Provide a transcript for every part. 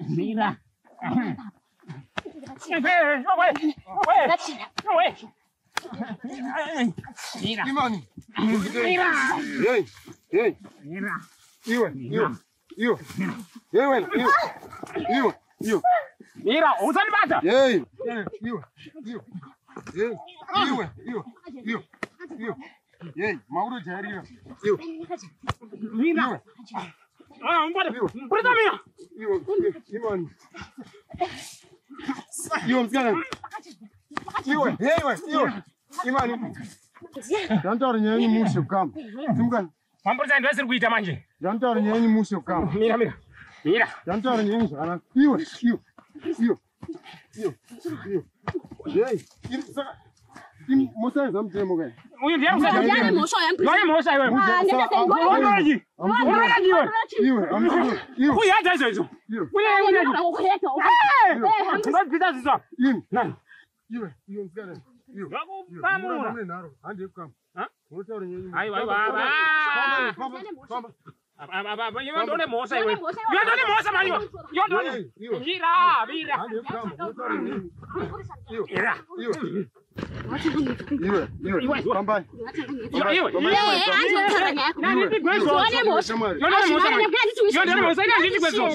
Mira. Mira. Imani. Mira. Ei. Mira. Iwe. Mira, usanibata. Ei. Iwe. Ei, Mauro Jaria. Mira. Mbona. Presa mira. Imani. Iwe msichana. Iwe. Imani. Dantauri nyenyi mushe kama. Simkan. Mamburisa ndio siri kuita manje. Dantauri nyenyi mushe kama. Mira. Dantauri nyenyi sana. Iwe. Ei. Musa zamtemo gani? Uyu ndiye msa. Yale mosho yamprisa. Yale mosha wewe. Iwe. Uyu hata hizo. Ndio pita sasa. Nani? Iwe msikana. Vamos. Ande kama. Ha? Unatauri nyenyi. Aiwa. Baba. Yo ndone mosa wewe. Yo ndone mosa manyo. Yo ndone. Mira. Ande kama. Unatauri nyenyi. Mira. Iwe. Pambai. Iwe. Nani ndigwezo. Yale mosho. Yo ndone mosa ina ndigwezo.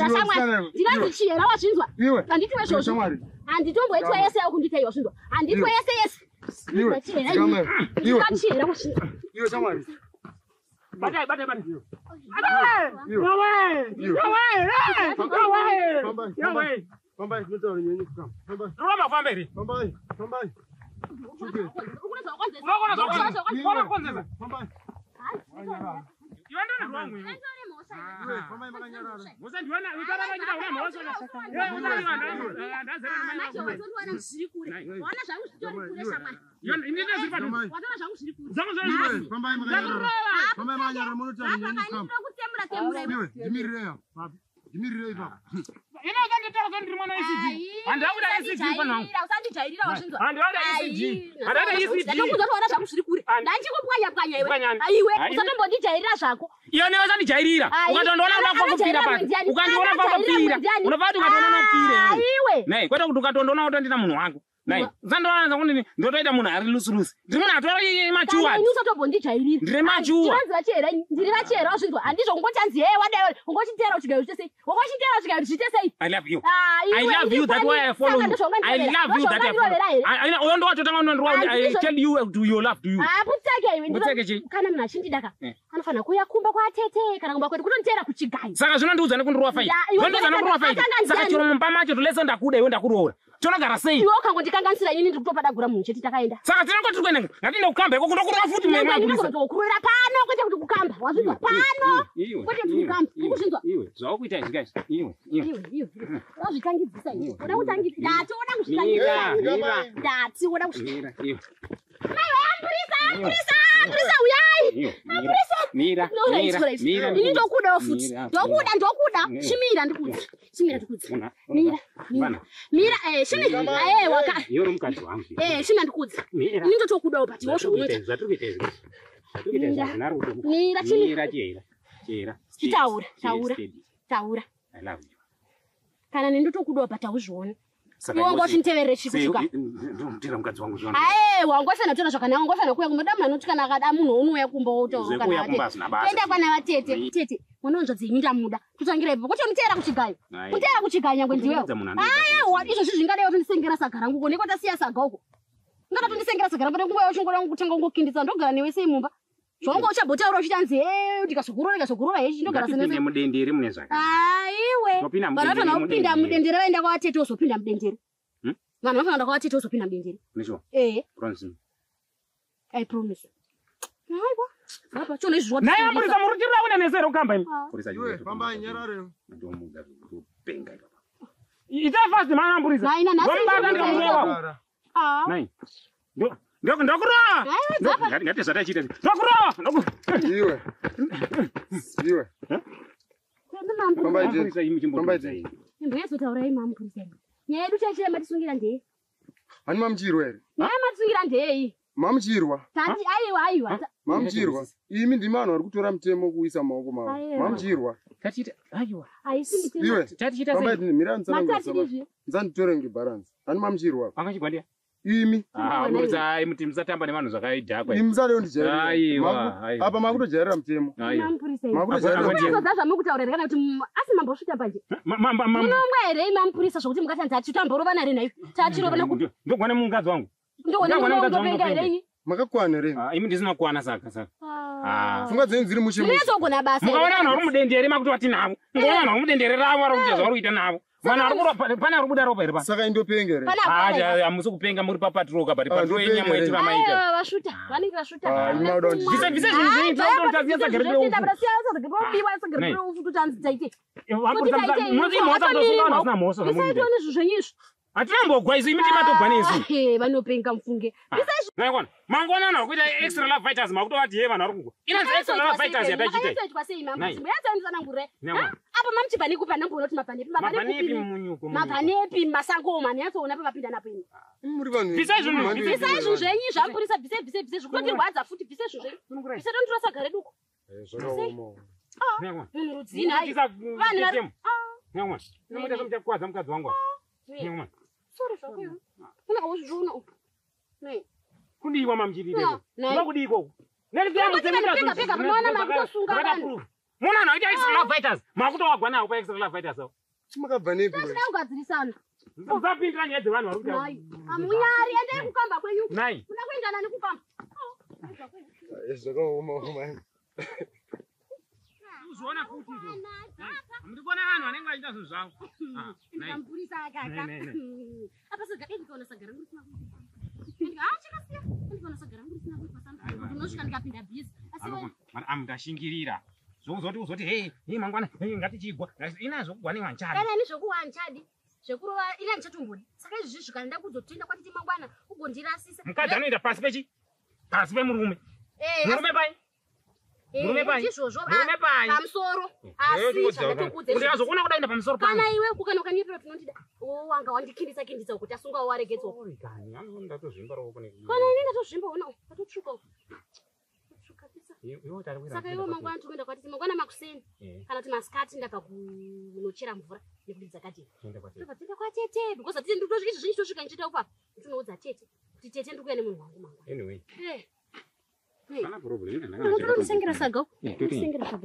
Ndinazishira wazvinzwa. Anditiwe shosho. Anditombo etwa yese yakundita yosvinzwa. Anditwe yese. Iwe. Iwe chamwari. Bata. Pambai, unatauri nyenyi kama. Pambai. Roma kwamberi. Pambai. Unaona kwanza. Pambai. Yondone rwangu. Pambai makanyarara. Musa ndiona utara manyika una mosa. Yo ndazera Pambai makanyarara munotari nyenyi kama. Jimirire ipa. Ina nganditaka ndiri mwana ECG. Andauda ECG panangu. Usandijairira wazvinzwa. Andauda ECG. Andauda ECG. Ndakuzotona zvangu zviri kure. Ndanchikupwanya iwe. Aiwe, usatombondijairira zvako. Iyo newe usandijairira. Ukatondoona unakupira pano. Ukandiona pakupira. Unofati ukatoona unopire. Aiwe. Nei, kwete kuti ukatondoona utandina munhu wangu. Nei, usandoona kuti ndotoita munhu ari lusurusi. Ndiri munhu atori machuwa. Ini usatombondijairira. Ndiri machuwa. Ndiri vachera wazvinzwa. Handizvo ungochanzi hey wadai ungochitera uchigaro zvitese. Ungochitera uchigaro zvitese. I love you. I love you. That's why I follow you. I love you. That I follow. Uyondo watotanga unondwa. I tell you do you love do you. Putake iwe. Putake chi. Kana munhu achindidaka. Anofana kuya kumba kwa tete kana kumba kwedu kutonitera kuchigayo. Saka zvinondiudza nekundirowa faida. Zvinondiudza nekundirowa faida. Saka chiro mumba macho tulesa ndakuda iwe ndakuroora. Chonogara sei? Iwe ukangondikanganisira inini ndiri kutopadagura munhu cheti takaenda. Saka tinenge tiri kuenda. Ngatiende kukamba iko kundokurora futi mwe mapurisa. Kukurira pano kwete kuti kukamba. Wazvinzwa pano. Kwete kuti kukamba. Ukuzvinzwa. Iwe zvakuita guys. Iwe. Wazvitangidzisa iwe. Unoda kutangidzisa. Ndati unoda kuzvitangidzisa. Ndati unoda kuzvitangidzisa. Iwe. Amburisa uyai. Mira. Ini ndokuda futi. Ndokuda. Shimira ndikudza. Mira, shimira. Waka. Yoro mukati wangu. Shimira ndikudza. Ini ndotokudawo pati wosho unoita. Zvaturikuita. Mira, chira. Taura. I love you. Kana nendotokudawo pati auzviona. Iwongo chinteverere chikusvika. Ndira mukadzi wangu zvona. Wangofana kutora zvakanaka, wangofana kuya kumba damu anoti kana akada munhu unouya kumba utaura kana vatete. Enda pana vatete. Tete, munonzva dzenyu ndamuda. Kutangira ipo. Kuti unitera kuchigayo. Kutera kuchigayo nyangwe ndiwewo. Izvo zvingadewo kundisengera saga rangu. Neko tasiya saga uko. Ngada kundisengera saga rangu nguva yochingora kutenga ngokindisa ndogara newe sei mumba. Zvongo uchabotaura uchitanzi ndikazogurura hechi ndogara sene. Ndipinde mudendere mune zvake. Aiwe. Vanofana kupinda mudendere vaenda kwavatete wozopinda mudendere. Vanhu vanofana kwavatete wozopinda mudendere. Nisho. Promise. I promise. Aiwa. Baba chone izvo. Naye amurisa murutira una nezero kamba ini. Kurisa iwe pamba nyarare. Ndomuga kupenga ipa. Ita fast mana amurisa. Ndombata ndikamurewa. Nai. Ndokura. Ngati zvatachiita. Ndokura. Iwe. Pamba ije. Ndezotaurai mamupurisa. Nyaya yedu chachirema tisungira ndeye. Hani mamuchirwa ere? Matsungira ndei. Mamuchirwa. Tati aiwa. Mamuchirwa. Imi ndimi vanhu vari kutora mutemo kuisa maoko mavo. Mamuchirwa. Tatiita aiwa. Aisi Iwe. Tatiita Baba mira nzananga. Matati Nzanditore ngebalance. Hani mamuchirwa. Angachigwandia. Imi. Murza muti musatamba nevanhu zvakaidhakwa. Imi musare ndijaira. Aiwa. Apa makutojaira mutemo. Mampurisa zvamukutaura kana kuti asi mambosvita panje. Munomwe ere mampurisa zvokuti mukati tati tamborovana ere nayo. Tatirovana kuti ndogwana mukadzi wangu. Ndogwana ere. Makakwana ere? Imi ndisina kwana saka. Pfungwa dzenyu dziri muchemo. Munezogona basa. Mukaona vanhu vari mudendere makuti vati navo. Mukaona vanhu vari mudendere ravo vari kuita zvavari kuita navo. Vanhu vari kurapa pane ari kubuda ropa ere pa. Saka indopenga ere? Hamusi kupenga muri papatroka bari patro yenyama yetu ramaita. Vashuta. Vanenge vashuta. Vise zvinhu zvinyi tinototaziya sagere deu. Hatinambogwa isu imi timatogwa nesu. Vanopenga mufunge. Naikona mangwana na kuita extra love fighters makutovati ye vanhu vari kugwa. Inanzi extra love fighters yatachitai. Apa mamuchibva nekupa nambonoti mapanepi munyuko. Mapanepi masango mani yatsoona papapinda napo ini. Muri vanhu. Visai zvinhu zvenyu zvapurisa vise zvikutotirwadza futi vise zvinhu zvenyu. Vise tontora sagare duku. Zvakaoma. Munhu rudzina hai. Vanhu Nyamwa. Inomuita semuchakwadza mukadzi wangu. Nyamwa. Sorry zvakweyo. Kuna kuzviona. Nei. Kundiwa mamuchirire. Vakudiko. Muna anoita extra love fighters. Makutowagwa nawo pa extra love fighters. Makabva nepi? Tingadzirisana. Usapindira nyaya dzevanhu vari kuita. Amunyari endei kukamba kwenyu. Nai. Kuna kuenda nani kukamba. Zvakaoma. Uzviona kuti izvo. Ndikuona vanhu vanenge vachiita zvinhu zvavo. Ndikampurisa akaka. Apa sagara ndikaona sagara muri kuna. Chakasiya. Ndikaona sagara muri kuna pasamba. Unosvika ndikapinda bhizi. Asi wewe. Ndashingirira. Uzoti hey mangwana ngatichigwa. Inazvo kugwaniwa nchadi. Kana ni zvokuwa nchadi. Zvekurova ina ndichatombodi. Saka izvi zvikanda kuzotinda kwatiti mangwana ugondirasisa. Mukadzi anoenda pasi pechi? Pasi pemurume. Murume pai? Murume pai? Murume pai? Pamusoro. Asi zvakatokudze. Kuti azokona kudainda pamusoro pangu. Kana iwe kukanoka nipiro tinotida. Wanga wandikindisa kuti asunga waregedzwa. Kani anoenda tozvimba roko ne. Kana inenda tozvimba ona. Patotsvuka. Saka iwe mangwana toenda kwatiti mangwana makuseni. Kana kuti masikati ndabva kunochera mvura nekudidza kati. Tinda kwatete because atite ndikutosvika izvi zvichitosvika nchita upa. Tinoudza tete. Kuti tete ndikuya nemunhu wangu mangwana. Anyway. Hey. Kana problem. Ndinosengira saga. Ndinosengira saga.